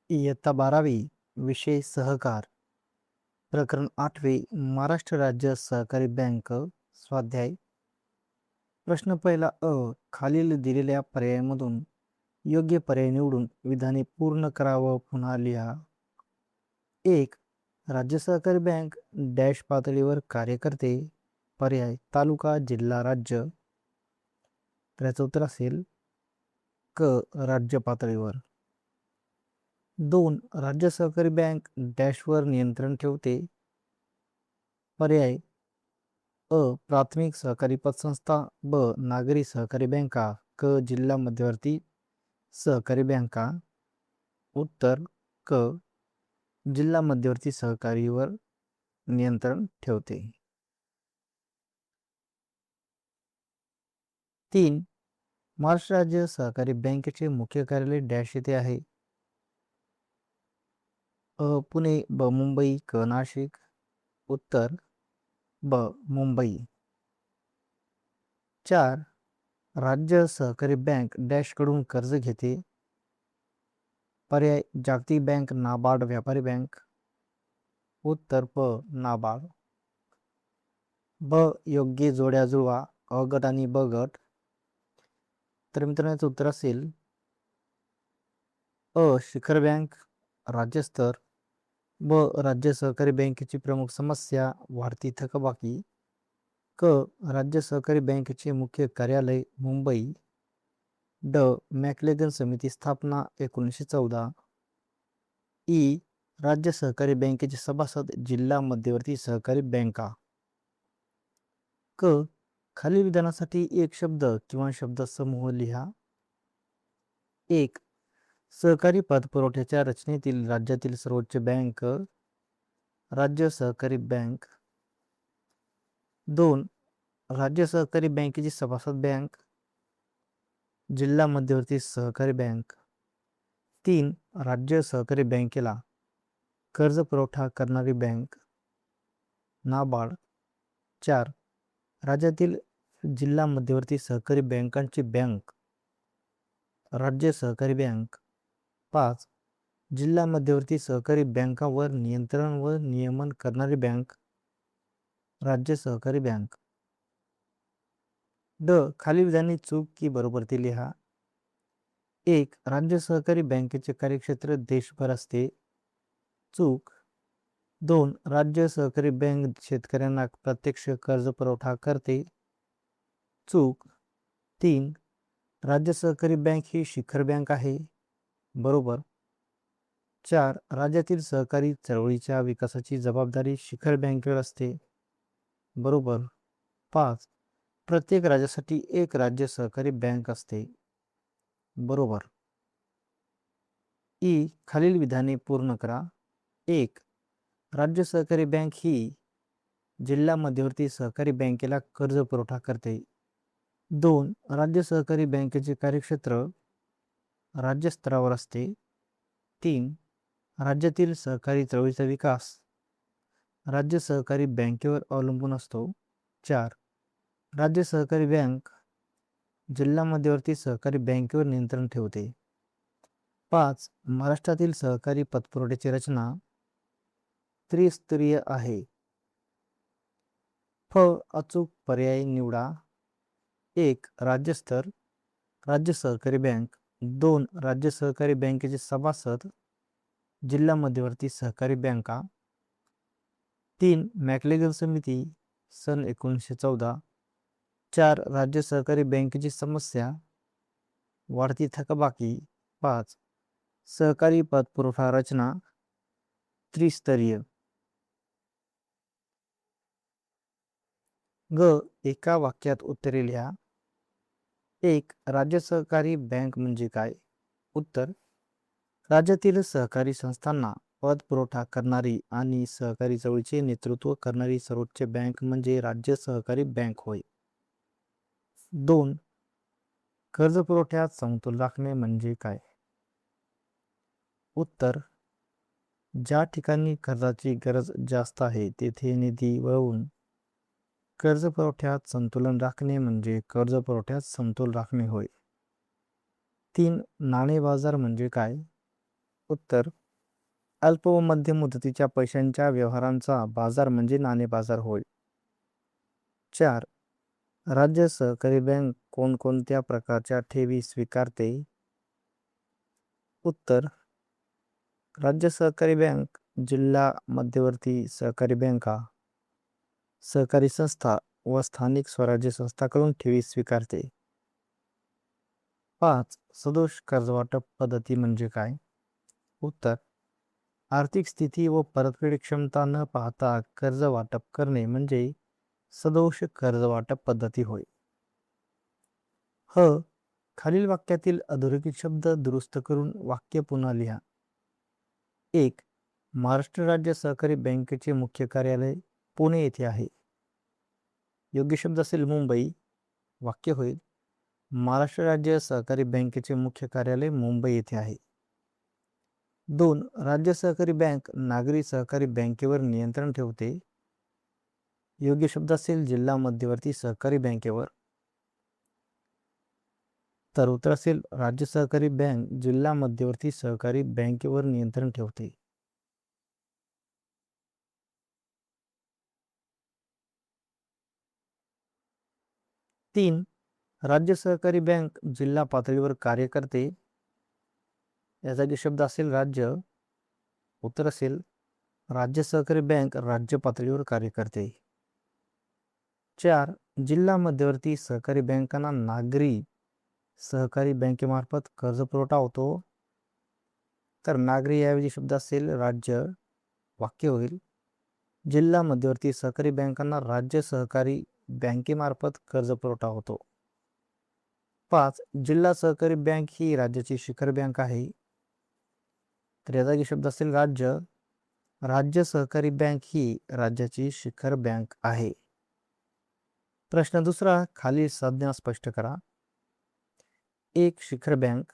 इयत्ता 12वी विषय सहकार प्रकरण 8वे महाराष्ट्र राज्य सहकारी बँक स्वाध्याय प्रश्न पहिला खालील दिलेल्या पर्यायामधून योग्य पर्याय निवडून विधाने पूर्ण करा व पुन्हा लिहा. 1. राज्य सहकारी बँक डॅश पातळीवर कार्य करते. पर्याय तालुका जिल्हा राज्य. तर याचं उत्तर असेल क राज्य पातळीवर. 2. राज्य सहकारी बँक डॅशवर नियंत्रण ठेवते. पर्याय अ प्राथमिक सहकारी पतसंस्था. ब नागरी सहकारी बँका. क जिल्हा मध्यवर्ती सहकारी बँका. उत्तर क जिल्हा मध्यवर्ती सहकारीवर नियंत्रण ठेवते. 3. महाराष्ट्र राज्य सहकारी बँकेचे मुख्य कार्यालय डॅश येथे आहे. अ पुणे. ब मुंबई. क नाशिक. उत्तर ब मुंबई. 4. राज्य सहकारी बँक डॅश कडून कर्ज घेते. पर्याय जागतिक बँक, नाबार्ड, व्यापारी बँक. उत्तर प नाबार्ड. ब योग्य जोड्या जुळवा अ गट आणि ब गट. तर मित्रांनो उत्तर असेल अ शिखर बँक राज्यस्तर. ब राज्य सहकारी बँकेची प्रमुख समस्या वाढती थकबाकी. क राज्य सहकारी बँकेचे मुख्य कार्यालय मुंबई. ड मॅकलेगन समिती स्थापना 1914. ई राज्य सहकारी बँकेचे सभासद जिल्हा मध्यवर्ती सहकारी बँका. क खालील विधानासाठी एक शब्द किंवा शब्दसमूह लिहा. 1. सहकारी पतपुरवठ्याच्या रचनेतील राज्यातील सर्वोच्च बँक राज्य सहकारी बँक. 2. राज्य सहकारी बँकेची सभासद बँक जिल्हा मध्यवर्ती सहकारी बँक. 3. राज्य सहकारी बँकेला कर्ज पुरवठा करणारी बँक नाबार्ड. 4. राज्यातील जिल्हा मध्यवर्ती सहकारी बँकांची बँक राज्य सहकारी बँक. 5. जिल्हा मध्यवर्ती सहकारी बँकांवर नियंत्रण व नियमन करणारी बँक राज्य सहकारी बँक. ड खालील विधाने चूक की बरोबर ते लिहा. 1. राज्य सहकारी बँकेचे कार्यक्षेत्र देशभर असते. चूक. 2. राज्य सहकारी बँक शेतकऱ्यांना प्रत्यक्ष कर्ज पुरवठा करते. चूक. 3. राज्य सहकारी बँक ही शिखर बँक आहे. बरोबर. 4. राज्यातील सहकारी चळवळीच्या विकासाची जबाबदारी शिखर बँकेवर असते. बरोबर. 5. प्रत्येक राज्यासाठी एक राज्य सहकारी बँक असते. बरोबर. ई खालील विधाने पूर्ण करा. 1. राज्य सहकारी बँक ही जिल्हा मध्यवर्ती सहकारी बँकेला कर्ज पुरवठा करते. 2. राज्य सहकारी बँकेचे कार्यक्षेत्र राज्यस्तरावर असते. 3. राज्यातील सहकारी चळवळीचा विकास राज्य सहकारी बँकेवर अवलंबून असतो. 4. राज्य सहकारी बँक जिल्हा मध्यवर्ती सहकारी बँकेवर नियंत्रण ठेवते. 5. महाराष्ट्रातील सहकारी पतपुरवठ्याची रचना त्रिस्तरीय आहे. फ अचूक पर्याय निवडा. 1. राज्यस्तर राज्य सहकारी बँक. 2. राज्य सहकारी बँकेचे सभासद जिल्हा मध्यवर्ती सहकारी बँका. 3. मॅकलेगन समिती सन 1914. 4. राज्य सहकारी बँकेची समस्या वाढती थकबाकी. 5. सहकारी पतपुरवठा रचना त्रिस्तरीय. ग एका वाक्यात उत्तरे लिहा. 1. राज्य सहकारी बँक म्हणजे काय? उत्तर राज्यातील सहकारी संस्थांना पतपुरवठा करणारी आणि सहकारी चळवळीचे नेतृत्व करणारी सर्वोच्च बँक म्हणजे राज्य सहकारी बँक होय. 2. कर्ज पुरवठ्यात समतोल राखणे म्हणजे काय? उत्तर ज्या ठिकाणी कर्जाची गरज जास्त आहे तेथे निधी वळवून कर्ज पुरवठ्यात संतुलन राखणे म्हणजे कर्ज पुरवठ्यात समतोल राखणे होय. 3. नाणे बाजार म्हणजे काय? उत्तर अल्प व मध्यम मुदतीच्या पैशांच्या व्यवहारांचा बाजार म्हणजे नाणे बाजार होय. 4. राज्य सहकारी बँक कोणकोणत्या प्रकारच्या ठेवी स्वीकारते? उत्तर राज्य सहकारी बँक जिल्हा मध्यवर्ती सहकारी बँका, सहकारी संस्था व स्थानिक स्वराज्य संस्थांकडून ठेवी स्वीकारते. 5. सदोष कर्जवाटप पद्धती म्हणजे काय? उत्तर आर्थिक स्थिती व परतफेड क्षमता न पाहता कर्ज वाटप करणे म्हणजे सदोष कर्जवाटप पद्धती होय. खालील वाक्यातील अधोरेखित शब्द दुरुस्त करून वाक्य पुन्हा लिहा. 1. महाराष्ट्र राज्य सहकारी बँकेचे मुख्य कार्यालय पुणे येथे आहे. योग्य शब्द असेल मुंबई. वाक्य होईल महाराष्ट्र राज्य सहकारी बँकेचे मुख्य कार्यालय मुंबई येथे आहे. 2. राज्य सहकारी बँक नागरी सहकारी बँकेवर नियंत्रण ठेवते. योग्य शब्द असेल जिल्हा मध्यवर्ती सहकारी बँकेवर. तर उत्तर असेल राज्य सहकारी बँक जिल्हा मध्यवर्ती सहकारी बँकेवर नियंत्रण ठेवते. 3. राज्य सहकारी बँक जिल्हा पातळीवर कार्य करते. या जागी शब्द असेल राज्य. उत्तर असेल राज्य सहकारी बँक राज्य पातळीवर कार्य करते. 4. जिल्हा मध्यवर्ती सहकारी बँकांना नागरी सहकारी बँकेमार्फत कर्ज पुरवठा होतो. तर नागरी याऐवजी शब्द असेल राज्य. वाक्य होईल जिल्हा मध्यवर्ती सहकारी बँकांना राज्य सहकारी बँकेमार्फत कर्ज पुरवठा होतो. 5. जिल्हा सहकारी बँक ही राज्याची शिखर बँक आहे. तर या जागी शब्द असेल राज्य. राज्य सहकारी बँक ही राज्याची शिखर बँक आहे. प्रश्न दुसरा, खालील संज्ञा स्पष्ट करा. 1. शिखर बँक.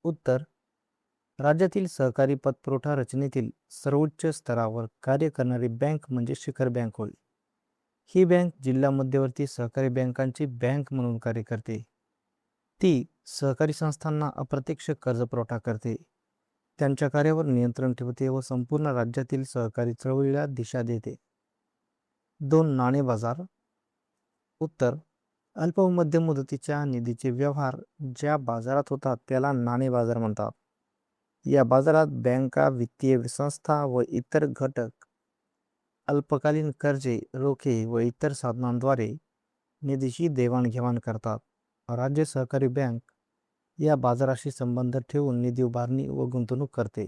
उत्तर राज्यातील सहकारी पतपुरवठा रचनेतील सर्वोच्च स्तरावर कार्य करणारी बँक म्हणजे शिखर बँक होय. ही बँक जिल्हा मध्यवर्ती सहकारी बँकांची बँक म्हणून कार्य करते. ती सहकारी संस्थांना अप्रत्यक्ष कर्ज पुरवठा करते, त्यांच्या कार्यावर नियंत्रण ठेवते व संपूर्ण राज्यातील सहकारी चळवळीला दिशा देते. 2. नाणे बाजार. उत्तर अल्प व मध्यम मुदतीच्या निधीचे व्यवहार ज्या बाजारात होतात त्याला नाणे बाजार म्हणतात. या बाजारात बँका, वित्तीय संस्था व इतर घटक अल्पकालीन कर्जे, रोखे व इतर साधनांद्वारे निधीची देवाणघेवाण करतात. राज्य सहकारी बँक या बाजाराशी संबंध ठेवून निधी उभारणी व गुंतवणूक करते.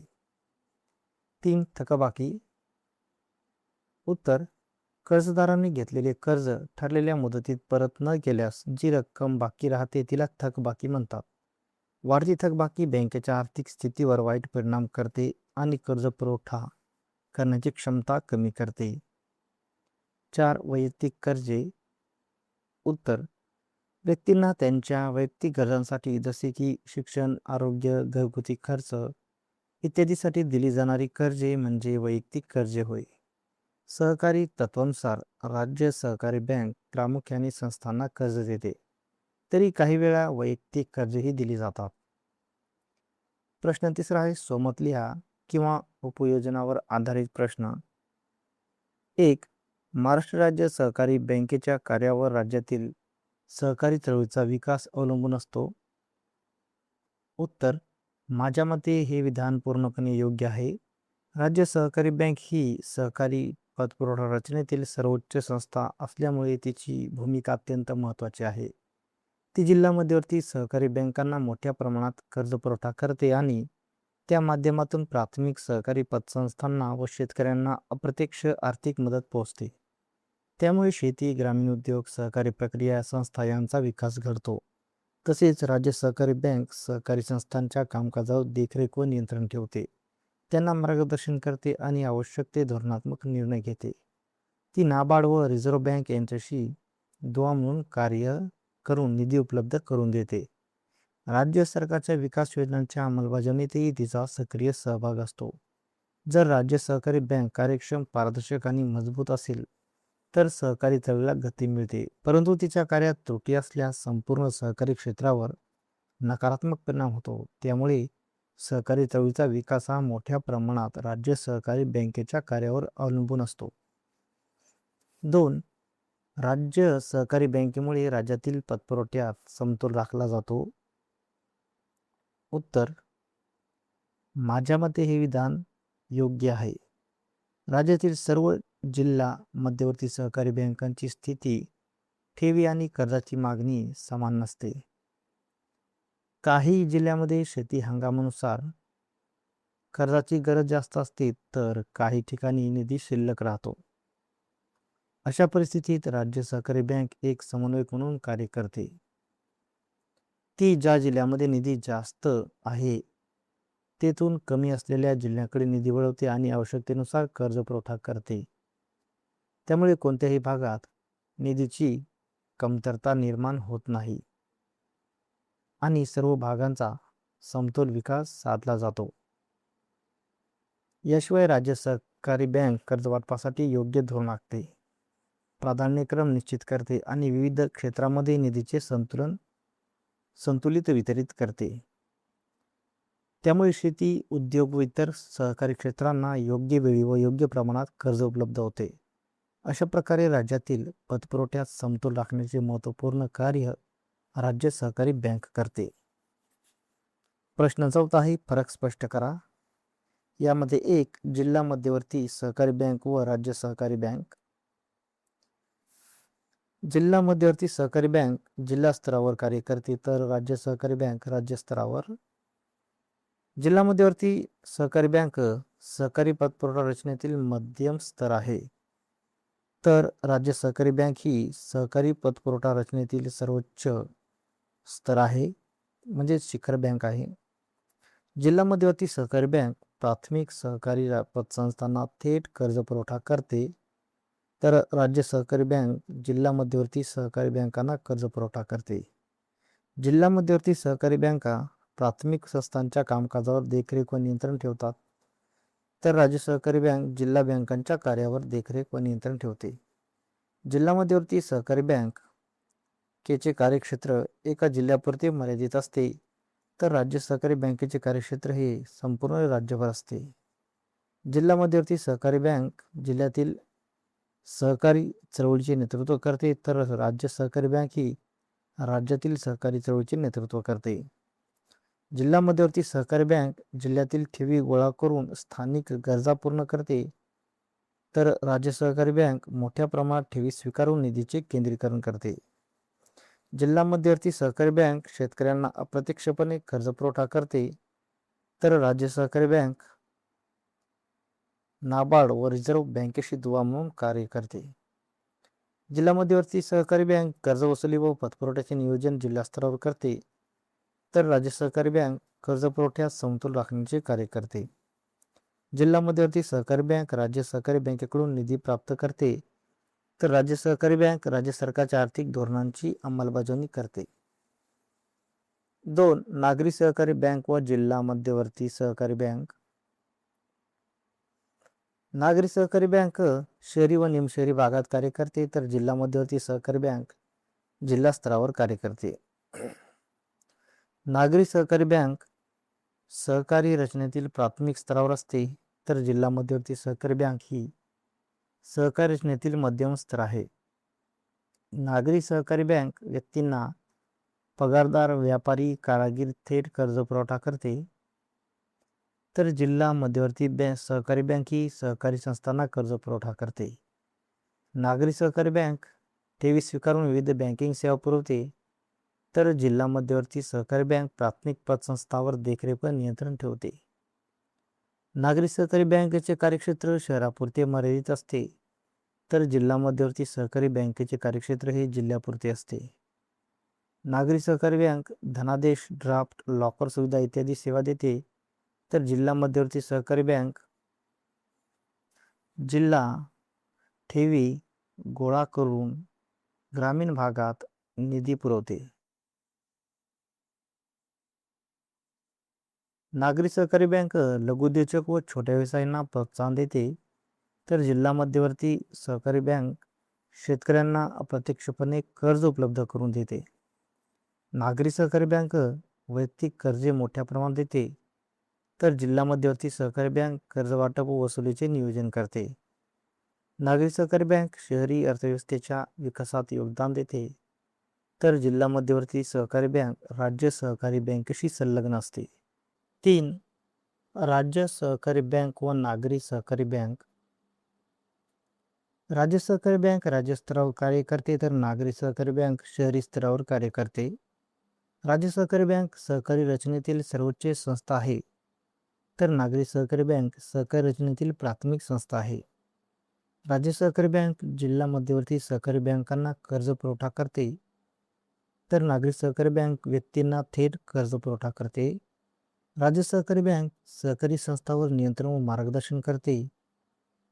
3. थकबाकी. उत्तर कर्जदारांनी घेतलेले कर्ज ठरलेल्या मुदतीत परत न केल्यास जी रक्कम बाकी राहते तिला थकबाकी म्हणतात. वाढती थकबाकी बँकेच्या आर्थिक स्थितीवर वाईट परिणाम करते आणि कर्ज पुरवठा करण्याची क्षमता कमी करते. 4. वैयक्तिक कर्जे. उत्तर व्यक्तींना त्यांच्या वैयक्तिक गरजांसाठी जसे की शिक्षण, आरोग्य, घरगुती खर्च इत्यादीसाठी दिली जाणारी कर्जे म्हणजे वैयक्तिक कर्जे होय. सहकारी तत्वानुसार राज्य सहकारी बँक प्रामुख्याने संस्थांना कर्ज देते, तरी काही वेळा वैयक्तिक कर्जेही दिली जातात. प्रश्न तिसरा आहे सोमत लिहा किंवा उपयोजनावर आधारित प्रश्न. 1. महाराष्ट्र राज्य सहकारी बँकेच्या कार्यावर राज्यातील सहकारी चळवळीचा विकास अवलंबून असतो. उत्तर माझ्या मते हे विधान पूर्णपणे योग्य आहे. राज्य सहकारी बँक ही सहकारी पतपुरवठा रचनेतील सर्वोच्च संस्था असल्यामुळे तिची भूमिका अत्यंत महत्त्वाची आहे. ती जिल्हा मध्यवर्ती सहकारी बँकांना मोठ्या प्रमाणात कर्ज पुरवठा करते आणि त्या माध्यमातून प्राथमिक सहकारी पतसंस्थांना व शेतकऱ्यांना अप्रत्यक्ष आर्थिक मदत पोहोचते. त्यामुळे शेती, ग्रामीण उद्योग, सहकारी प्रक्रिया संस्था यांचा विकास घडतो. तसेच राज्य सहकारी बँक सहकारी संस्थांच्या कामकाजावर देखरेख व नियंत्रण ठेवते, त्यांना मार्गदर्शन करते आणि आवश्यक ते धोरणात्मक निर्णय घेते. ती नाबार्ड व रिझर्व्ह बँक यांच्याशी दुवा म्हणून कार्य करून निधी उपलब्ध करून देते. राज्य सरकारच्या विकास योजनांच्या अंमलबजावणीतही तिचा सक्रिय सहभाग असतो. जर राज्य सहकारी बँक कार्यक्षम, पारदर्शक आणि मजबूत असेल तर सहकारी चळवळीला गती मिळते, परंतु तिच्या कार्यात त्रुटी असल्यास संपूर्ण सहकारी क्षेत्रावर नकारात्मक परिणाम होतो. त्यामुळे सहकारी चळवळीचा विकास हा मोठ्या प्रमाणात राज्य सहकारी बँकेच्या कार्यावर अवलंबून असतो. 2. राज्य सहकारी बँकेमुळे राज्यातील पतपुरवठ्यात समतोल राखला जातो. उत्तर: माझ्या मते हे विधान योग्य आहे. राज्यातील सर्व जिल्हा मध्यवर्ती सहकारी बँकांची स्थिती, ठेवी आणि कर्जाची मागणी समान नसते. काही जिल्ह्यामध्ये शेती हंगामानुसार कर्जाची गरज जास्त असते, तर काही ठिकाणी निधी शिल्लक राहतो. अशा परिस्थितीत राज्य सहकारी बँक एक समन्वयक म्हणून कार्य करते. ती ज्या जिल्ह्यामध्ये निधी जास्त आहे तेथून कमी असलेल्या जिल्ह्याकडे निधी वळवते आणि आवश्यकतेनुसार कर्ज पुरवठा करते. त्यामुळे कोणत्याही भागात निधीची कमतरता निर्माण होत नाही आणि सर्व भागांचा समतोल विकास साधला जातो. याशिवाय राज्य सहकारी बँक कर्ज वाटपासाठी योग्य धोरण आखते, प्राधान्यक्रम निश्चित करते आणि विविध क्षेत्रामध्ये निधीचे संतुलित वितरित करते. त्यामुळे शेती, उद्योग व इतर सहकारी क्षेत्रांना योग्य वेळी व योग्य प्रमाणात कर्ज उपलब्ध होते. अशा प्रकारे राज्यातील पतपुरवठ्यात समतोल राखण्याचे महत्त्वपूर्ण कार्य राज्य सहकारी बँक करते. प्रश्न 4 आहे, फरक स्पष्ट करा. यामध्ये 1. जिल्हा मध्यवर्ती सहकारी बँक व राज्य सहकारी बँक. जिल्हा मध्यवर्ती सहकारी बँक जिल्हा स्तरावर कार्य करते, तर राज्य सहकारी बँक राज्य स्तरावर. जिल्हा मध्यवर्ती सहकारी बँक सहकारी पतपुरवठा रचनेतील मध्यम स्तर आहे, तर राज्य सहकारी बँक ही सहकारी पतपुरवठा रचनेतील सर्वोच्च स्तर आहे, म्हणजे शिखर बँक आहे. जिल्हा मध्यवर्ती सहकारी बँक प्राथमिक सहकारी पतसंस्थांना थेट कर्ज पुरवठा करते, तर राज्य सहकारी बँक जिल्हा मध्यवर्ती सहकारी बँकांना कर्ज पुरवठा करते. जिल्हा मध्यवर्ती सहकारी बँका प्राथमिक संस्थांच्या कामकाजावर देखरेख व नियंत्रण ठेवतात, तर राज्य सहकारी बँक जिल्हा बँकांच्या कार्यावर देखरेख व नियंत्रण ठेवते. जिल्हा मध्यवर्ती सहकारी बँक चे कार्यक्षेत्र एका जिल्ह्यापुरते मर्यादित असते, तर राज्य सहकारी बँकेचे कार्यक्षेत्र हे संपूर्ण राज्यभर असते. जिल्हा मध्यवर्ती सहकारी बँक जिल्ह्यातील सहकारी चळवळीचे नेतृत्व करते, तर राज्य सहकारी बँक ही राज्यातील सहकारी चळवळीचे नेतृत्व करते. जिल्हा मध्यवर्ती सहकारी बँक जिल्ह्यातील ठेवी गोळा करून स्थानिक गरजा पूर्ण करते, तर राज्य सहकारी बँक मोठ्या प्रमाणात ठेवी स्वीकारून निधीचे केंद्रीकरण करते. जिल्हा मध्यवर्ती सहकारी बँक शेतकऱ्यांना अप्रत्यक्षपणे कर्ज पुरवठा करते, तर राज्य सहकारी बँक नाबार्ड व रिझर्व्ह बँकेशी दुवा म्हणून कार्य करते. जिल्हा मध्यवर्ती सहकारी बँक कर्ज वसुली व पतपुरवठ्याचे नियोजन जिल्हा स्तरावर करते, तर राज्य सहकारी बँक कर्ज पुरवठ्यात समतोल राखण्याचे कार्य करते. जिल्हा मध्यवर्ती सहकारी बँक राज्य सहकारी बँकेकडून निधी प्राप्त करते, तर राज्य सहकारी बँक राज्य सरकारच्या आर्थिक धोरणांची अंमलबजावणी करते. 2. नागरी सहकारी बँक व जिल्हा मध्यवर्ती सहकारी बँक. नागरी सहकारी बँक शहरी व निमशहरी भागात कार्य करते, तर जिल्हा मध्यवर्ती सहकारी बँक जिल्हा स्तरावर कार्य करते. नागरी सहकारी बँक सहकारी रचनेतील प्राथमिक स्तरावर असते, तर जिल्हा मध्यवर्ती सहकारी बँक ही सहकारी रचनेतील मध्यम स्तर आहे. नागरी सहकारी बँक व्यक्तींना, पगारदार, व्यापारी, कारागीर थेट कर्ज पुरवठा करते, तर जिल्हा मध्यवर्ती सहकारी बँक ही सहकारी संस्थांना कर्ज पुरवठा करते. नागरी सहकारी बँक ठेवी स्वीकारून विविध बँकिंग सेवा पुरवते, तर जिल्हा मध्यवर्ती सहकारी बँक प्राथमिक पतसंस्थांवर देखरेख व नियंत्रण ठेवते. नागरी सहकारी बँकेचे कार्यक्षेत्र शहरापुरते मर्यादित असते, तर जिल्हा मध्यवर्ती सहकारी बँकेचे कार्यक्षेत्र हे जिल्ह्यापुरते असते. नागरी सहकारी बँक धनादेश, ड्राफ्ट, लॉकर सुविधा इत्यादी सेवा देते, तर जिल्हा मध्यवर्ती सहकारी बँक जिल्हा ठेवी गोळा करून ग्रामीण भागात निधी पुरवते. नागरी सहकारी बँक लघुउद्योजक व छोट्या व्यवसायांना प्रोत्साहन देते, तर जिल्हा मध्यवर्ती सहकारी बँक शेतकऱ्यांना अप्रत्यक्षपणे कर्ज उपलब्ध करून देते. नागरी सहकारी बँक वैयक्तिक कर्जे मोठ्या प्रमाणात देते, तर जिल्हा मध्यवर्ती सहकारी बँक कर्ज वाटप व वसुलीचे नियोजन करते. नागरी सहकारी बँक शहरी अर्थव्यवस्थेच्या विकासात योगदान देते. तर जिल्हा मध्यवर्ती सहकारी बँक राज्य सहकारी बँकेशी संलग्न असते. 3. राज्य सहकारी बँक व नागरी सहकारी बँक. राज्य सहकारी बँक राज्य स्तरावर कार्य करते, तर नागरी सहकारी बँक शहरी स्तरावर कार्य करते. राज्य सहकारी बँक सहकारी रचनेतील सर्वोच्च संस्था आहे, तर नागरी सहकारी बँक सहकारी रचनेतील प्राथमिक संस्था आहे. राज्य सहकारी बँक जिल्हा मध्यवर्ती सहकारी बँकांना कर्ज पुरवठा करते, तर नागरी सहकारी बँक व्यक्तींना थेट कर्ज पुरवठा करते. राज्य सहकारी बँक सहकारी संस्थांवर नियंत्रण व मार्गदर्शन करते,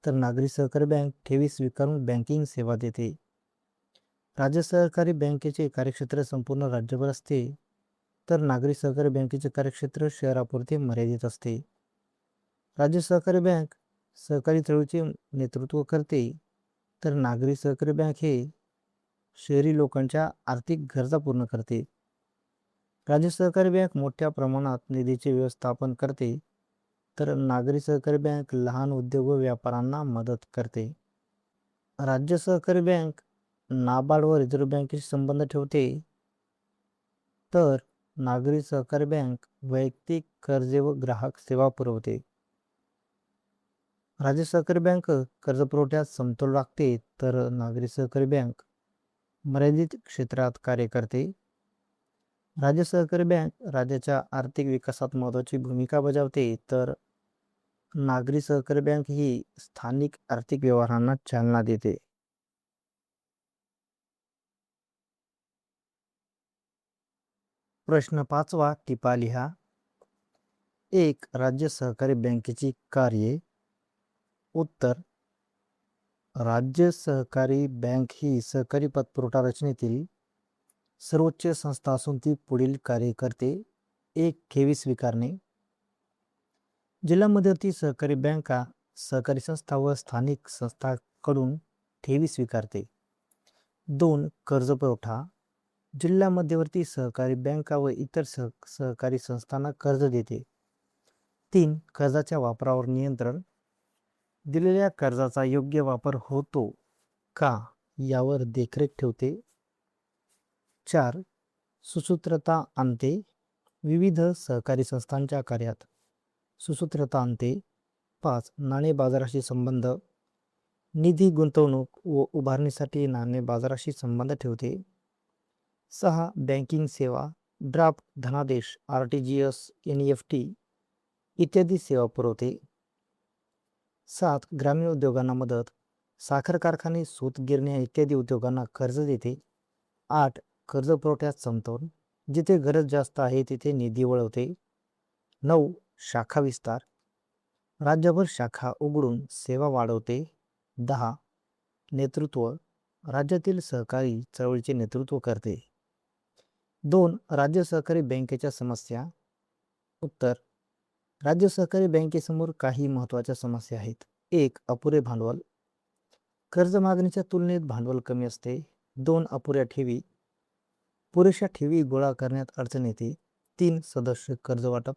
तर नागरी सहकारी बँक ठेवी स्वीकारून बँकिंग सेवा देते. राज्य सहकारी बँकेचे कार्यक्षेत्र संपूर्ण राज्यभर असते, तर नागरी सहकारी बँकेचे कार्यक्षेत्र शहरापुरते मर्यादित असते. राज्य सहकारी बँक सहकारी चळवळीचे नेतृत्व करते, तर नागरी सहकारी बँक हे शहरी लोकांच्या आर्थिक गरजा पूर्ण करते. राज्य सहकारी बँक मोठ्या प्रमाणात निधीचे व्यवस्थापन करते, तर नागरी सहकारी बँक लहान उद्योग व व्यापाऱ्यांना मदत करते. राज्य सहकारी बँक नाबार्ड व रिझर्व्ह बँकेशी संबंध ठेवते, तर नागरी सहकारी बँक वैयक्तिक कर्जे व ग्राहक सेवा पुरवते. राज्य सहकारी बँक कर्जपुरवठ्यात समतोल राखते, तर नागरी सहकारी बँक मर्यादित क्षेत्रात कार्य करते. राज्य सहकारी बँक राज्याच्या आर्थिक विकासात महत्त्वाची भूमिका बजावते, तर नागरी सहकारी बँक ही स्थानिक आर्थिक व्यवहारांना चालना देते. प्रश्न 5वा टिपा लिहा. 1. राज्य सहकारी बँकेची कार्ये. उत्तर: राज्य सहकारी बँक ही सहकारी पतपुरवठा रचनेतील सर्वोच्च संस्था असून ती पुढील कार्य करते. 1. ठेवी स्वीकारणे. जिल्हा मध्यवर्ती सहकारी बँका सहकारी संस्था व स्थानिक संस्थांकडून ठेवी स्वीकारते. 2. कर्ज पुरवठा. जिल्हा मध्यवर्ती सहकारी बँका व इतर सहकारी संस्थांना कर्ज देते. 3. कर्जाच्या वापरावर नियंत्रण. दिलेल्या कर्जाचा योग्य वापर होतो का यावर देखरेख ठेवते. 4. सुसूत्रता आणते. विविध सहकारी संस्थांच्या कार्यात सुसूत्रता आणते. 5. नाणे बाजाराशी संबंध. निधी गुंतवणूक व उभारणीसाठी नाणे बाजाराशी संबंध ठेवते. 6. बँकिंग सेवा. ड्राफ्ट, धनादेश, RTGS, NEFT इत्यादी सेवा पुरवते. 7. ग्रामीण उद्योगांना मदत. साखर कारखाने, सूतगिरण्या इत्यादी उद्योगांना कर्ज देते. 8. कर्ज पुरवठ्यात समतोल. जिथे गरज जास्त आहे तिथे निधी वळवते. 9. शाखा विस्तार. राज्यभर शाखा उघडून सेवा वाढवते. 10. नेतृत्व. राज्यातील सहकारी चळवळीचे नेतृत्व करते. 2. राज्य सहकारी बँकेच्या समस्या. उत्तर: राज्य सहकारी बँकेसमोर काही महत्त्वाच्या समस्या आहेत. 1. अपुरे भांडवल. कर्ज मागणीच्या तुलनेत भांडवल कमी असते. 2. अपुऱ्या ठेवी. पुरेशा ठेवी गोळा करण्यात अडचण येते. 3. सदस्य कर्ज वाटप.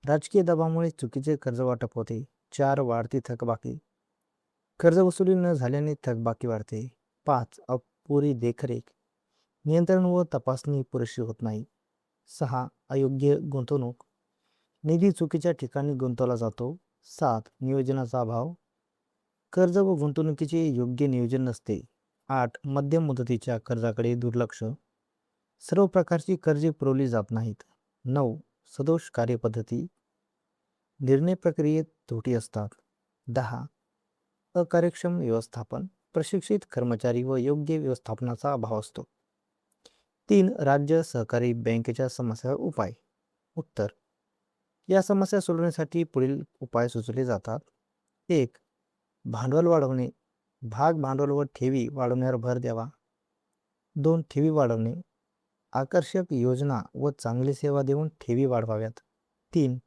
राजकीय दबावामुळे चुकीचे कर्ज वाटप होते. 4. वाढती थकबाकी. कर्ज वसुली न झाल्याने थकबाकी वाढते. 5. अपुरी देखरेख. नियंत्रण व तपासणी पुरेशी होत नाही. 6. अयोग्य गुंतवणूक. निधी चुकीच्या ठिकाणी गुंतवला जातो. 7. नियोजनाचा अभाव. कर्ज व गुंतवणुकीचे योग्य नियोजन नसते. 8. मध्यम मुदतीच्या कर्जाकडे दुर्लक्ष. सर्व प्रकारची कर्जे पुरवली जात नाहीत. 9. सदोष कार्यपद्धती. निर्णय प्रक्रियेत त्रुटी असतात. 10. अकार्यक्षम व्यवस्थापन. प्रशिक्षित कर्मचारी व योग्य व्यवस्थापनाचा अभाव असतो. 3. राज्य सहकारी बँकेच्या समस्यावर उपाय. उत्तर: या समस्या सोडवण्यासाठी पुढील उपाय सुचवले जातात. 1. भांडवल वाढवणे. भाग भांडवल व ठेवी वाढवण्यावर भर द्यावा. 2. ठेवी वाढवणे. आकर्षक योजना व चांगली सेवा देऊन ठेवी वाढवाव्यात. 3.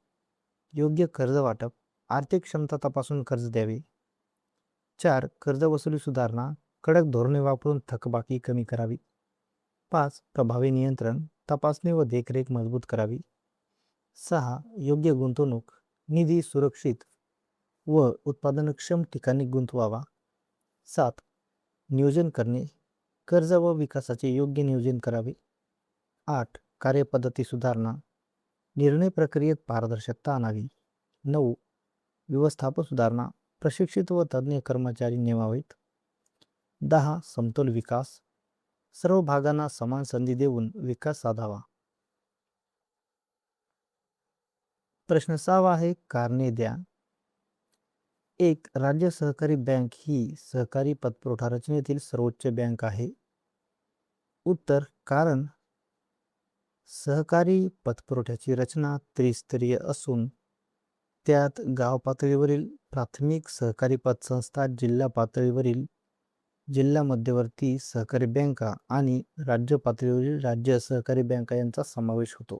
योग्य कर्ज वाटप. आर्थिक क्षमता तपासून कर्ज द्यावे. 4. कर्ज वसुली सुधारणा. कडक धोरणे वापरून थकबाकी कमी करावी. 5. प्रभावी नियंत्रण. तपासणी व देखरेख मजबूत करावी. 6. योग्य गुंतवणूक, निधी सुरक्षित व उत्पादनक्षम ठिकाणी गुंतवावा. 7. नियोजन करणे, कर्ज व विकासाचे योग्य नियोजन करावे. 8. कार्यपद्धती सुधारणा, निर्णय प्रक्रियेत पारदर्शकता आणावी. 9. व्यवस्थापन सुधारणा, प्रशिक्षित व तज्ज्ञ कर्मचारी नेमावेत. 10. समतोल विकास, सर्व भागांना समान संधी देऊन विकास साधावा. प्रश्न 6 आहे, कारणे द्या. 1. राज्य सहकारी बँक ही सहकारी पतपुरवठा रचनेतील सर्वोच्च बँक आहे. उत्तर, कारण सहकारी पतपुरवठ्याची रचना त्रिस्तरीय असून त्यात गाव पातळीवरील प्राथमिक सहकारी पतसंस्था, जिल्हा पातळीवरील जिल्हा मध्यवर्ती सहकारी बँका आणि राज्य पातळीवरील राज्य सहकारी बँका यांचा समावेश होतो.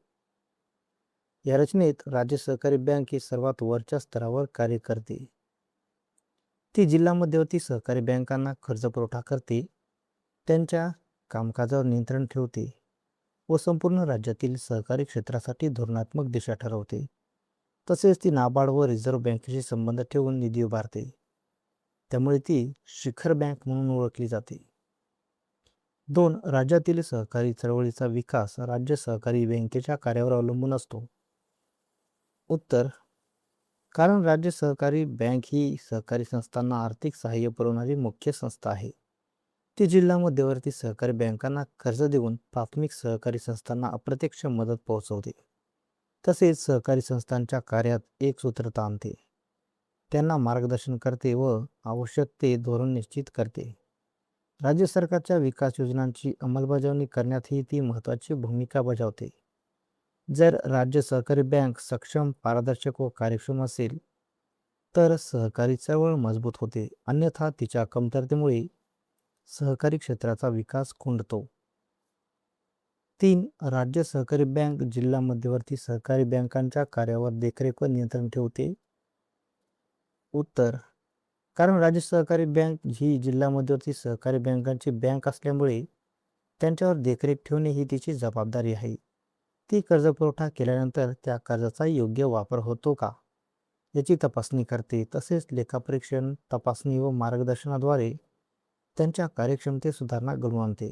या रचनेत राज्य सहकारी बँक ही सर्वात वरच्या स्तरावर कार्य करते. ती जिल्हा मध्यवर्ती सहकारी बँकांना कर्ज पुरवठा करते, त्यांच्या कामकाजावर नियंत्रण ठेवते व संपूर्ण राज्यातील सहकारी क्षेत्रासाठी धोरणात्मक दिशा ठरवते. तसेच ती नाबार्ड व रिझर्व्ह बँकेशी संबंध ठेवून निधी उभारते. त्यामुळे ती शिखर बँक म्हणून ओळखली जाते. 2. राज्यातील सहकारी चळवळीचा विकास राज्य सहकारी बँकेच्या कार्यावर अवलंबून असतो. उत्तर, कारण राज्य सहकारी बँक ही सहकारी संस्थांना आर्थिक सहाय्य पुरवणारी मुख्य संस्था आहे. ती जिल्हा मध्यवर्ती सहकारी बँकांना कर्ज देऊन प्राथमिक सहकारी संस्थांना अप्रत्यक्ष मदत पोहोचवते. तसेच सहकारी संस्थांच्या कार्यात एकसूत्रता आणते, त्यांना मार्गदर्शन करते व आवश्यक ते धोरण निश्चित करते. राज्य सरकारच्या विकास योजनांची अंमलबजावणी करण्यातही ती महत्त्वाची भूमिका बजावते. जर राज्य सहकारी बँक सक्षम, पारदर्शक व कार्यक्षम असेल तर सहकारी चळवळ मजबूत होते, अन्यथा तिच्या कमतरतेमुळे सहकारी क्षेत्राचा विकास खुंटतो. 3. राज्य सहकारी बँक जिल्हा मध्यवर्ती सहकारी बँकांच्या कार्यावर देखरेख व नियंत्रण ठेवते. उत्तर, कारण राज्य सहकारी बँक ही जिल्हा मध्यवर्ती सहकारी बँकांची बँक असल्यामुळे त्यांच्यावर देखरेख ठेवणे ही तिची जबाबदारी आहे. ती कर्ज पुरवठा केल्यानंतर त्या कर्जाचा योग्य वापर होतो का याची तपासणी करते. तसेच लेखापरीक्षण, तपासणी व मार्गदर्शनाद्वारे त्यांच्या कार्यक्षमतेत सुधारणा घडवून आणते.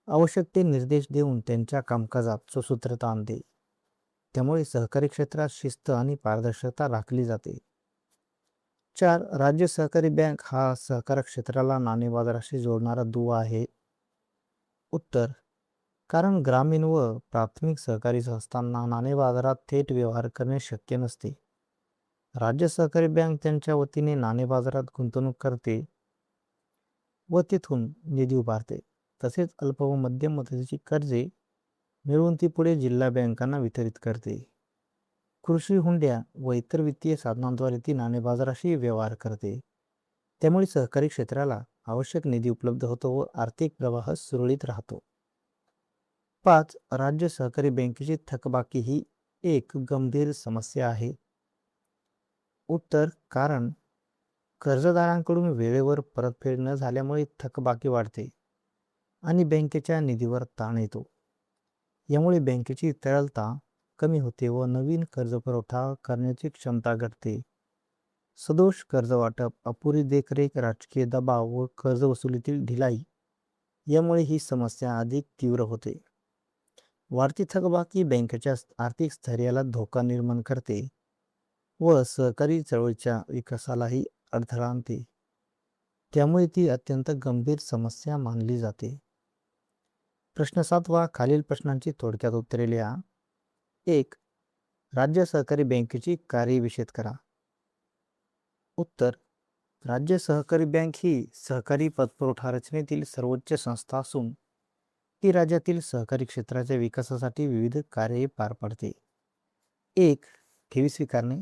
आवश्यक ते निर्देश देऊन त्यांच्या कामकाजात सुसूत्रता आणते. त्यामुळे सहकारी क्षेत्रात शिस्त आणि पारदर्शकता राखली जाते. 4. राज्य सहकारी बँक हा सहकार क्षेत्राला नाणेबाजाराशी जोडणारा दुवा आहे. उत्तर, कारण ग्रामीण व प्राथमिक सहकारी संस्थांना नाणेबाजारात थेट व्यवहार करणे शक्य नसते. राज्य सहकारी बँक त्यांच्या वतीने नाणेबाजारात गुंतवणूक करते व तिथून निधी उभारते. तसेच अल्प व मध्यम मुदतीची कर्जे मिळवून ती पुढे जिल्हा बँकांना वितरित करते. कृषी हुंड्या व इतर वित्तीय साधनांद्वारे ती नाणेबाजाराशी व्यवहार करते. त्यामुळे सहकारी क्षेत्राला आवश्यक निधी उपलब्ध होतो व आर्थिक प्रवाह सुरळीत राहतो. 5. राज्य सहकारी बँकेची थकबाकी ही एक गंभीर समस्या आहे. उत्तर, कारण कर्जदारांकडून वेळेवर परतफेड न झाल्यामुळे थकबाकी वाढते आणि बँकेच्या निधीवर ताण येतो. यामुळे बँकेची तरलता कमी होते व नवीन कर्जपुरवठा करण्याची क्षमता घटते. सदोष कर्ज वाटप, अपुरी देखरेख, राजकीय दबाव व कर्ज वसुलीतील ढिलाई यामुळे ही समस्या अधिक तीव्र होते. वाढती थकबाकी बँकेच्या आर्थिक स्थैर्याला धोका निर्माण करते व सहकारी चळवळीच्या विकासालाही अडथळा आणते. त्यामुळे ती अत्यंत गंभीर समस्या मानली जाते. प्रश्न 7 खालील प्रश्नांची थोडक्यात उत्तरे लिहा. 1. राज्य सहकारी बँकेची कार्यविशेष करा. उत्तर, राज्य सहकारी बँक ही सहकारी पतपुरवठा रचनेतील सर्वोच्च संस्था असून ती राज्यातील सहकारी क्षेत्राच्या विकासासाठी विविध कार्ये पार पाडते. 1. ठेवी स्वीकारणे.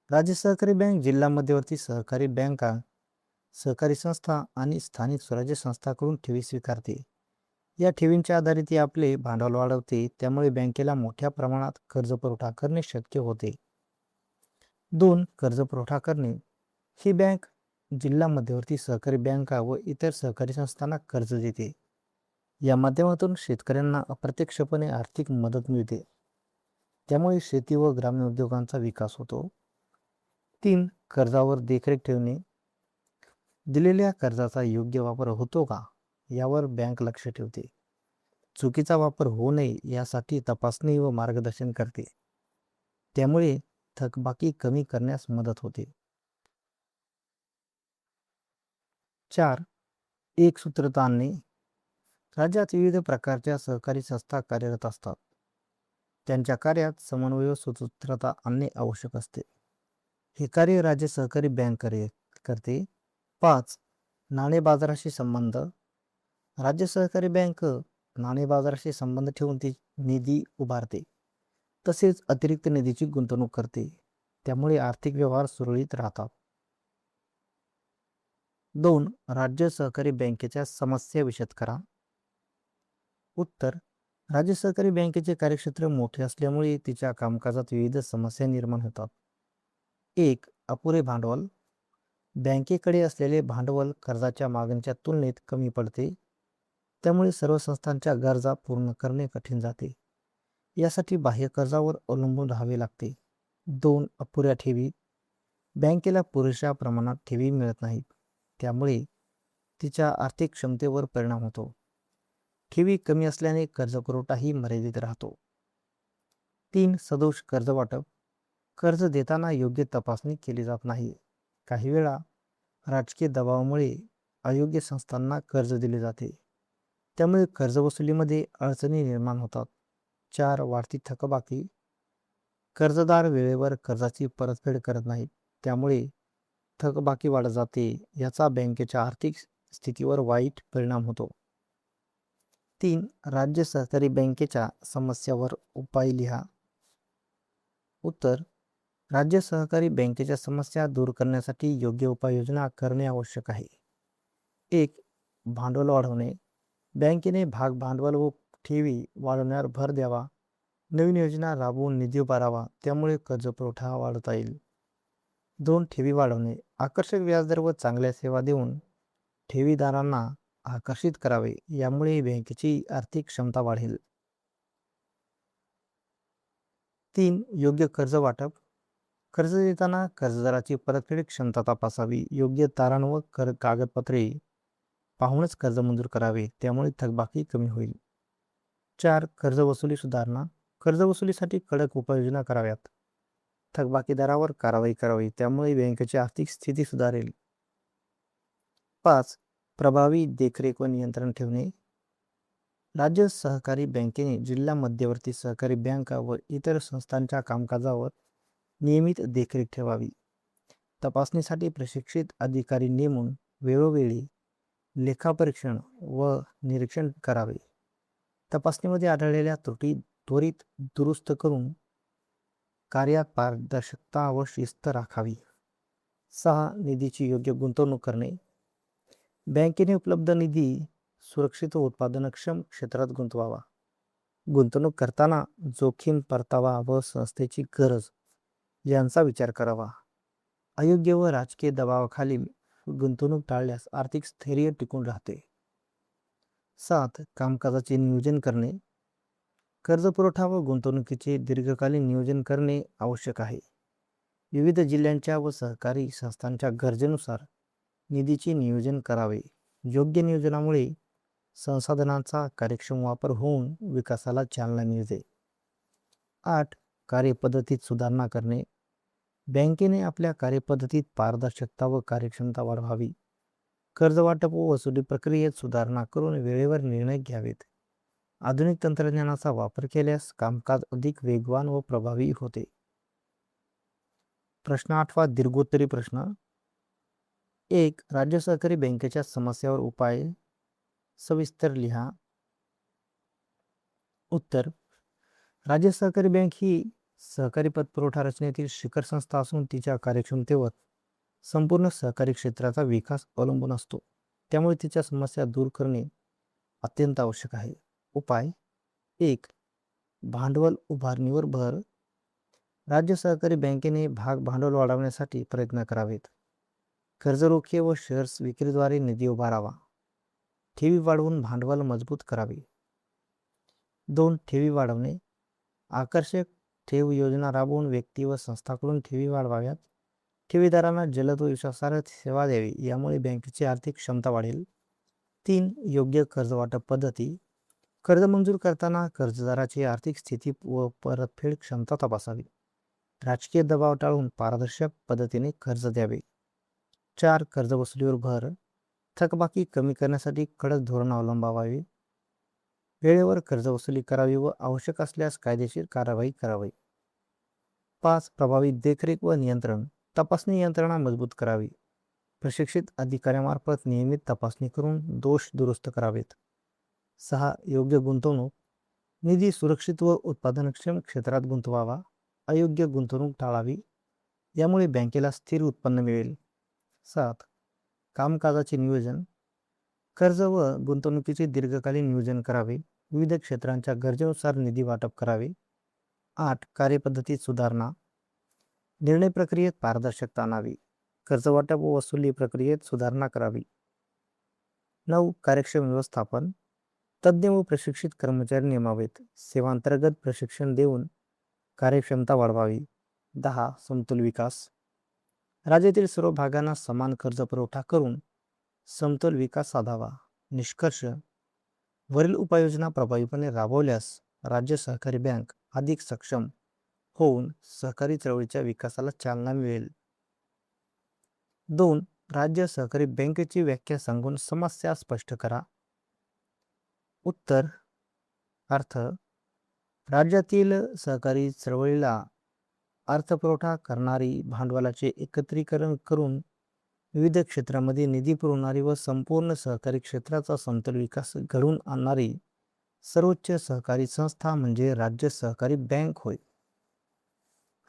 राज्य सहकारी बँक जिल्हा मध्यवर्ती सहकारी बँका, सहकारी संस्था आणि स्थानिक स्वराज्य संस्थांकडून ठेवी स्वीकारते. या ठेवींच्या आधारे ती आपले भांडवल वाढवते. त्यामुळे बँकेला मोठ्या प्रमाणात कर्ज पुरवठा करणे शक्य होते. 2. कर्ज पुरवठा करणे. ही बँक जिल्हा मध्यवर्ती सहकारी बँका व इतर सहकारी संस्थांना कर्ज देते. या माध्यमातून शेतकऱ्यांना अप्रत्यक्षपणे आर्थिक मदत मिळते. त्यामुळे शेती व ग्रामीण उद्योगांचा विकास होतो. 3. कर्जावर देखरेख ठेवणे. दिलेल्या कर्जाचा योग्य वापर होतो का यावर बँक लक्ष ठेवते. चुकीचा वापर होऊ नये यासाठी तपासणी व मार्गदर्शन करते. त्यामुळे थकबाकी कमी करण्यास मदत होते. 4. एकसूत्रता आणणे. राज्यात विविध प्रकारच्या सहकारी संस्था कार्यरत असतात. त्यांच्या कार्यात समन्वय व सुसूत्रता आणणे आवश्यक असते. हे कार्य राज्य सहकारी बँक करते. 5. नाणे बाजाराशी संबंध. राज्य सहकारी बँक नाणे बाजाराशी संबंध ठेवून ती निधी उभारते, तसेच अतिरिक्त निधीची गुंतवणूक करते. त्यामुळे आर्थिक व्यवहार सुरळीत राहतात. 2. राज्य सहकारी बँकेच्या समस्या विशद करा. उत्तर. राज्य सहकारी बँकेचे कार्यक्षेत्र मोठे असल्यामुळे तिच्या कामकाजात विविध समस्या निर्माण होतात. 1. अपुरे भांडवल. बँकेकडे असलेले भांडवल कर्जाच्या मागणीच्या तुलनेत कमी पडते. त्यामुळे सर्व संस्थांच्या गरजा पूर्ण करणे कठीण जाते. यासाठी बाह्य कर्जावर अवलंबून राहावे लागते. 2. अपुऱ्या ठेवी. बँकेला पुरेशा प्रमाणात ठेवी मिळत नाहीत. त्यामुळे तिच्या आर्थिक क्षमतेवर परिणाम होतो. ठेवी कमी असल्याने कर्जपुरवठाही मर्यादित राहतो. 3. सदोष कर्ज वाटप. कर्ज देताना योग्य तपासणी केली जात नाही. काही वेळा राजकीय दबावामुळे अयोग्य संस्थांना कर्ज दिले जाते. त्यामुळे कर्जवसुलीमध्ये अडचणी निर्माण होतात. 4. वाढती थकबाकी. कर्जदार वेळेवर कर्जाची परतफेड करत नाहीत. त्यामुळे थकबाकी वाढत जाते. याचा बँकेच्या आर्थिक स्थितीवर वाईट परिणाम होतो. 3. राज्य सहकारी बँकेच्या समस्यावर उपाय लिहा. उत्तर. राज्य सहकारी बँकेच्या समस्या दूर करण्यासाठी योग्य उपाययोजना करणे आवश्यक आहे. 1. भांडवल वाढवणे. बँकेने भाग भांडवल व ठेवी वाढवण्यावर भर द्यावा. नवीन योजना राबवून निधी उभारावा. त्यामुळे कर्जपुरवठा वाढवता येईल. 2. ठेवी वाढवणे. आकर्षक व्याजदर व चांगल्या सेवा देऊन ठेवीदारांना आकर्षित करावे. यामुळे बँकेची आर्थिक क्षमता वाढेल. 3. योग्य कर्ज वाटप. कर्ज देताना कर्जदाराची परतफेड क्षमता तपासावी. योग्य तारण व कागदपत्रे पाहूनच कर्ज मंजूर करावे. त्यामुळे थकबाकी कमी होईल. 4. कर्जवसुली सुधारणा. कर्जवसुलीसाठी कडक उपाययोजना कराव्यात. थकबाकीदारावर कारवाई करावी. त्यामुळे बँकेची आर्थिक स्थिती सुधारेल. 5. प्रभावी देखरेख व नियंत्रण ठेवणे. राज्य सहकारी बँकेने जिल्हा मध्यवर्ती सहकारी बँका व इतर संस्थांच्या कामकाजावर नियमित देखरेख ठेवावी. तपासणीसाठी प्रशिक्षित अधिकारी नेमून वेळोवेळी लेखापरीक्षण व निरीक्षण करावे. तपासणीमध्ये आढळलेल्या त्रुटी त्वरित दुरुस्त करून कार्यात पारदर्शकता व शिस्त राखावी. 6. निधीची योग्य गुंतवणूक करणे. बँकेने उपलब्ध निधी सुरक्षित व उत्पादनक्षम क्षेत्रात गुंतवावा. गुंतवणूक करताना जोखीम, परतावा व संस्थेची गरज यांचा विचार करावा. अयोग्य व राजकीय दबावाखाली गुंतवणूक टाळल्यास आर्थिक स्थैर्य टिकून राहते. 7. कामकाजाचे नियोजन करणे. कर्जपुरवठा व गुंतवणुकीचे दीर्घकालीन नियोजन करणे आवश्यक आहे. विविध जिल्ह्यांच्या व सहकारी संस्थांच्या गरजेनुसार निधीचे नियोजन करावे. योग्य नियोजनामुळे संसाधनांचा कार्यक्षम वापर होऊन विकासाला चालना मिळते. 8. कार्यपद्धतीत सुधारणा करणे. बँकेने आपल्या कार्यपद्धतीत पारदर्शकता व कार्यक्षमता वाढवावी. कर्ज वाटप व वसुली प्रक्रियेत सुधारणा करून वेळेवर निर्णय घ्यावेत. आधुनिक तंत्रज्ञानाचा वापर केल्यास कामकाज अधिक वेगवान व प्रभावी होते. प्रश्न 8वा दीर्घोत्तरी प्रश्न. 1. राज्य सहकारी बँकेच्या समस्यावर उपाय सविस्तर लिहा. उत्तर. राज्य सहकारी बँक ही सहकारी पतपुरवठा रचनेतील शिखर संस्था असून तिच्या कार्यक्षमतेवर संपूर्ण सहकारी क्षेत्राचा विकास अवलंबून असतो. त्यामुळे तिच्या समस्या दूर करणे अत्यंत आवश्यक आहे. उपाय. 1. भांडवल उभारणीवर भर. राज्य सहकारी बँकेने भाग भांडवल वाढवण्यासाठी प्रयत्न करावेत. कर्ज रोखे व शेअर्स विक्रीद्वारे निधी उभारावा. ठेवी वाढवून भांडवल मजबूत करावे. 2. ठेवी वाढवणे. आकर्षक ठेव योजना राबवून व्यक्ती व संस्थांकडून ठेवी वाढवाव्यात. ठेवीदारांना जलद व विश्वासार्ह सेवा द्यावी, यामुळे बँकेची आर्थिक क्षमता वाढेल. 3. योग्य कर्ज वाटप पद्धती. कर्ज मंजूर करताना कर्जदाराची आर्थिक स्थिती व परतफेड क्षमता तपासावी. राजकीय दबाव टाळून पारदर्शक पद्धतीने कर्ज द्यावे. 4. कर्ज वसुलीवर भर. थकबाकी कमी करण्यासाठी कडक धोरण अवलंबावे. वेळेवर कर्ज वसुली करावी व आवश्यक असल्यास कायदेशीर कारवाई करावी. 5. प्रभावी देखरेख व नियंत्रण. तपासणी यंत्रणा मजबूत करावी. प्रशिक्षित अधिकाऱ्यामार्फत नियमित तपासणी करून दोष दुरुस्त करावेत. 6. योग्य गुंतवणूक. निधी सुरक्षित व उत्पादनक्षम क्षेत्रात गुंतवावा. अयोग्य गुंतवणूक टाळावी, यामुळे बँकेला स्थिर उत्पन्न मिळेल. 7. कामकाजाचे नियोजन. कर्ज व गुंतवणुकीचे दीर्घकालीन नियोजन करावे. विविध क्षेत्रांच्या गरजेनुसार निधी वाटप करावे. 8. कार्यपद्धतीत सुधारणा. निर्णय प्रक्रियेत पारदर्शकता आणावी. कर्ज वाटप व वसुली प्रक्रियेत सुधारणा करावी. 9. कार्यक्षम व्यवस्थापन. तज्ज्ञ व प्रशिक्षित कर्मचारी नेमावेत. सेवांतर्गत प्रशिक्षण देऊन कार्यक्षमता वाढवावी. 10. समतोल विकास. राज्यातील सर्व भागांना समान कर्ज पुरवठा करून समतोल विकास साधावा. निष्कर्ष. वरील उपाययोजना प्रभावीपणे राबवल्यास राज्य सहकारी बँक अधिक सक्षम होऊन सहकारी चळवळीच्या विकासाला चालना मिळेल. 2. राज्य सहकारी बँकेची व्याख्या सांगून समस्या स्पष्ट करा. उत्तर. अर्थ. राज्यातील सहकारी चळवळीला अर्थपुरवठा करणारी, भांडवलाचे एकत्रीकरण करून विविध क्षेत्रांमध्ये निधी पुरवणारी व संपूर्ण सहकारी क्षेत्राचा समतोल विकास घडवून आणणारी सर्वोच्च सहकारी संस्था म्हणजे राज्य सहकारी बँक होय.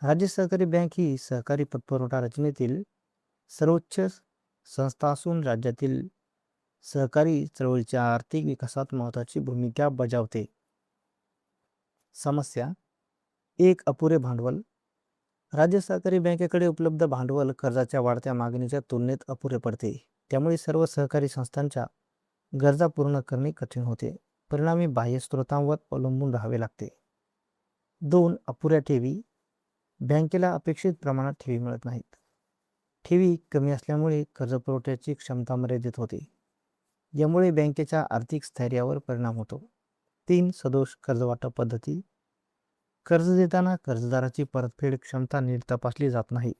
राज्य सहकारी बँक ही सहकारी पतपुरवठा रचनेतील सर्वोच्च संस्था असून राज्यातील सहकारी चळवळीच्या आर्थिक विकासात महत्त्वाची भूमिका बजावते. समस्या. 1. अपुरे भांडवल. राज्य सहकारी बँकेकडे उपलब्ध भांडवल कर्जाच्या वाढत्या मागणीच्या तुलनेत अपुरे पडते. त्यामुळे सर्व सहकारी संस्थांच्या गरजा पूर्ण करणे कठीण होते. परिणामी बाह्य स्रोतांवर अवलंबून राहावे लागते. 2. अपुऱ्या ठेवी. बँकेला अपेक्षित प्रमाणात ठेवी मिळत नाहीत. ठेवी कमी असल्यामुळे कर्जपुरवठ्याची क्षमता मर्यादित होते. यामुळे बँकेच्या आर्थिक स्थैर्यावर परिणाम होतो. 3. सदोष कर्ज वाटप पद्धती. कर्ज देताना कर्जदाराची परतफेड क्षमता नीट तपासली जात नाही.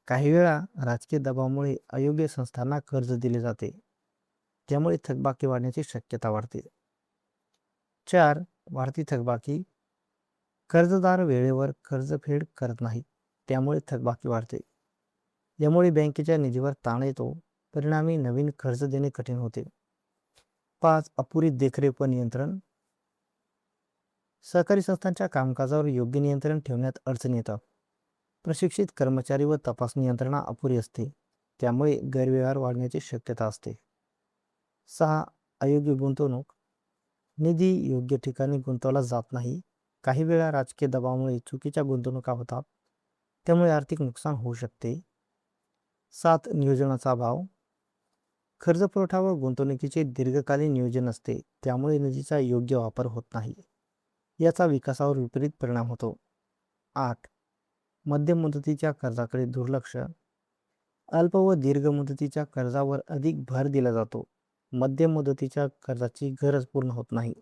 काही वेळा राजकीय दबावामुळे अयोग्य संस्थांना कर्ज दिले जाते. त्यामुळे थकबाकी वाढण्याची शक्यता वाढते. 4. वाढती थकबाकी. कर्जदार वेळेवर कर्जफेड करत नाहीत. त्यामुळे थकबाकी वाढते. यामुळे बँकेच्या निधीवर ताण येतो. परिणामी नवीन कर्ज देणे कठीण होते. 5. अपुरी देखरेख व नियंत्रण. सहकारी संस्थांच्या कामकाजावर योग्य नियंत्रण ठेवण्यात अडचणी येतात. प्रशिक्षित कर्मचारी व तपासणी यंत्रणा अपुरी असते. त्यामुळे गैरव्यवहार वाढण्याची शक्यता असते. 6. अयोग्य गुंतवणूक. निधी योग्य ठिकाणी गुंतवला जात नाही. काही वेळा राजकीय दबावामुळे चुकीच्या गुंतवणुका होतात. त्यामुळे आर्थिक नुकसान होऊ शकते. 7. नियोजनाचा अभाव. कर्जपुरवठा व गुंतवणुकीचे दीर्घकालीन नियोजन असते. त्यामुळे निधीचा योग्य वापर होत नाही. याचा विकासावर विपरीत परिणाम होतो. 8. मध्यम मुदतीच्या कर्जाकडे दुर्लक्ष. अल्प व दीर्घ मुदतीच्या कर्जावर अधिक भर दिला जातो. मध्यम मुदतीच्या कर्जाची गरज पूर्ण होत नाही.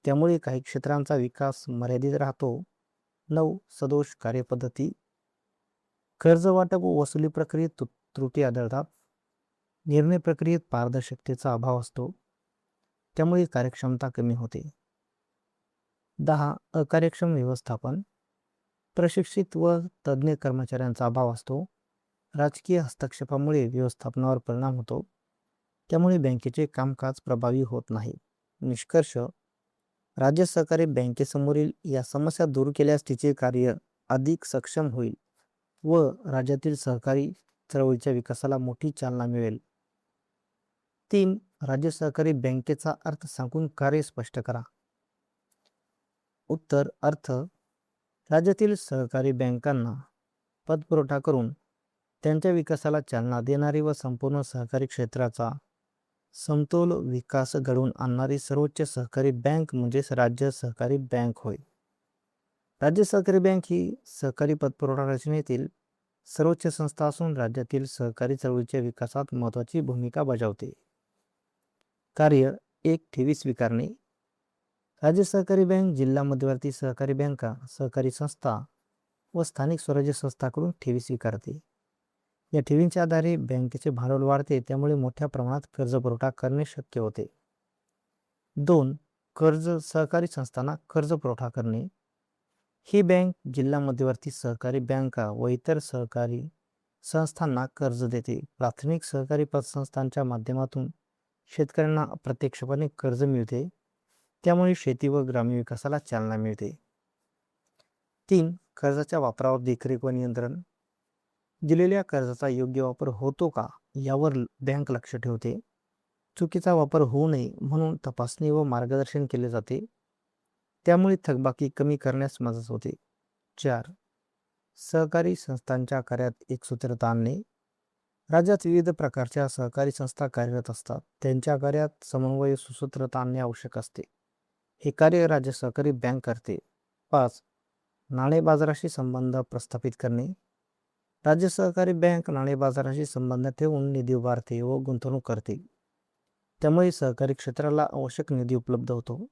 त्यामुळे काही क्षेत्रांचा विकास मर्यादित राहतो. 9. सदोष कार्यपद्धती. कर्ज वाटप व वसुली प्रक्रियेत त्रुटी आढळतात. निर्णय प्रक्रियेत पारदर्शकतेचा अभाव असतो. त्यामुळे कार्यक्षमता कमी होते. 10. अकार्यक्षम व्यवस्थापन. प्रशिक्षित व तज्ज्ञ कर्मचाऱ्यांचा अभाव असतो. राजकीय हस्तक्षेपामुळे व्यवस्थापनावर परिणाम होतो. त्यामुळे बँकेचे कामकाज प्रभावी होत नाही. निष्कर्ष. राज्य सहकारी बँकेसमोरील या समस्या दूर केल्यास तिचे कार्य अधिक सक्षम होईल व राज्यातील सहकारी चळवळीच्या विकासाला मोठी चालना मिळेल. 3. राज्य सहकारी बँकेचा अर्थ सांगून कार्य स्पष्ट करा. उत्तर. अर्थ. राज्यातील सहकारी बँकांना पतपुरवठा करून त्यांच्या विकासाला चालना देणारी व संपूर्ण सहकारी क्षेत्राचा समतोल विकास घडवून आणणारी सर्वोच्च सहकारी बँक म्हणजेच राज्य सहकारी बँक होय. राज्य सहकारी बँक ही सहकारी पतपुरवठा रचनेतील सर्वोच्च संस्था असून राज्यातील सहकारी चळवळीच्या विकासात महत्त्वाची भूमिका बजावते. कार्य: एक, ठेवी स्वीकारणे. राज्य सहकारी बँक जिल्हा मध्यवर्ती सहकारी बँका, सहकारी संस्था व स्थानिक स्वराज्य संस्थांकडून ठेवी स्वीकारते. या ठेवींच्या आधारे बँकेचे भांडवल वाढते, त्यामुळे मोठ्या प्रमाणात कर्ज पुरवठा करणे शक्य होते. 2. कर्ज: सहकारी संस्थांना कर्ज पुरवठा करणे. ही बँक जिल्हा मध्यवर्ती सहकारी बँका व इतर सहकारी संस्थांना कर्ज देते. प्राथमिक सहकारी पतसंस्थांच्या माध्यमातून शेतकऱ्यांना अप्रत्यक्षपणे कर्ज मिळते, त्यामुळे शेती व ग्रामीण विकासाला चालना मिळते. 3. कर्जाच्या वापरावर देखरेख व नियंत्रण. दिलेल्या कर्जाचा योग्य वापर होतो का यावर बँक लक्ष ठेवते. चुकीचा वापर होऊ नये म्हणून तपासणी व मार्गदर्शन केले जाते, त्यामुळे थकबाकी कमी करण्यास मदत होते. 4. सहकारी संस्थांच्या कार्यात एकसूत्रता आणणे. राज्यात विविध प्रकारच्या सहकारी संस्था कार्यरत असतात, त्यांच्या कार्यात समन्वय सुसूत्रता आणणे आवश्यक असते. हे कार्य राज्य सहकारी बँक करते. 5. नाणे बाजाराशी संबंध प्रस्थापित करणे. राज्य सहकारी बँक नाणे बाजाराशी संबंध ठेवून निधी उभारते व गुंतवणूक करते, त्यामुळे सहकारी क्षेत्राला आवश्यक निधी उपलब्ध होतो.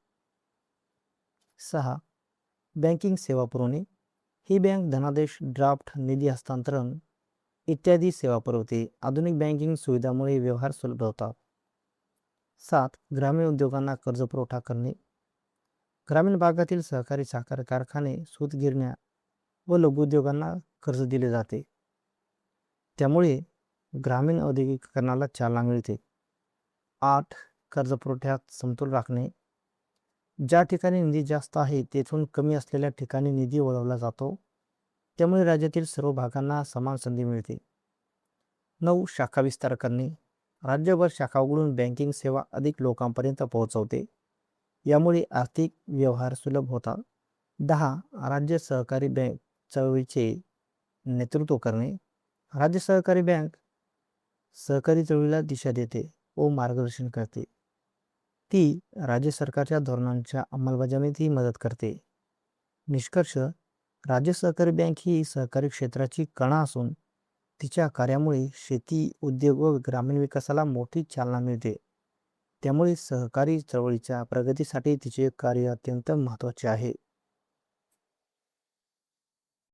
6. बँकिंग सेवा पुरवणे. ही बँक धनादेश, ड्राफ्ट, निधी हस्तांतरण इत्यादी सेवा पुरवते. आधुनिक बँकिंग सुविधांमुळे व्यवहार सुलभ होतात. 7. ग्रामीण उद्योगांना कर्ज पुरवठा करणे. ग्रामीण भागातील सहकारी साखर कारखाने, सूतगिरण्या व लघुउद्योगांना कर्ज दिले जाते, त्यामुळे ग्रामीण औद्योगिकीकरणाला चालना मिळते. 8. कर्ज पुरवठ्यात समतोल राखणे. ज्या ठिकाणी निधी जास्त आहे तेथून कमी असलेल्या ठिकाणी निधी वळवला जातो, त्यामुळे राज्यातील सर्व भागांना समान संधी मिळते. 9. शाखा विस्तार करणे. राज्यभर शाखा उघडून बँकिंग सेवा अधिक लोकांपर्यंत पोहोचवते, यामुळे आर्थिक व्यवहार सुलभ होतात. 10. राज्य सहकारी बँक चळवळीचे नेतृत्व करणे. राज्य सहकारी बँक सहकारी चळवळीला दिशा देते व मार्गदर्शन करते. ती राज्य सरकारच्या धोरणांच्या अंमलबजावणीतही मदत करते. निष्कर्ष: राज्य सहकारी बँक ही सहकारी क्षेत्राची कणा असून तिच्या कार्यामुळे शेती, उद्योग व ग्रामीण विकासाला मोठी चालना मिळते, त्यामुळे सहकारी चळवळीच्या प्रगतीसाठी तिचे कार्य अत्यंत महत्त्वाचे आहे.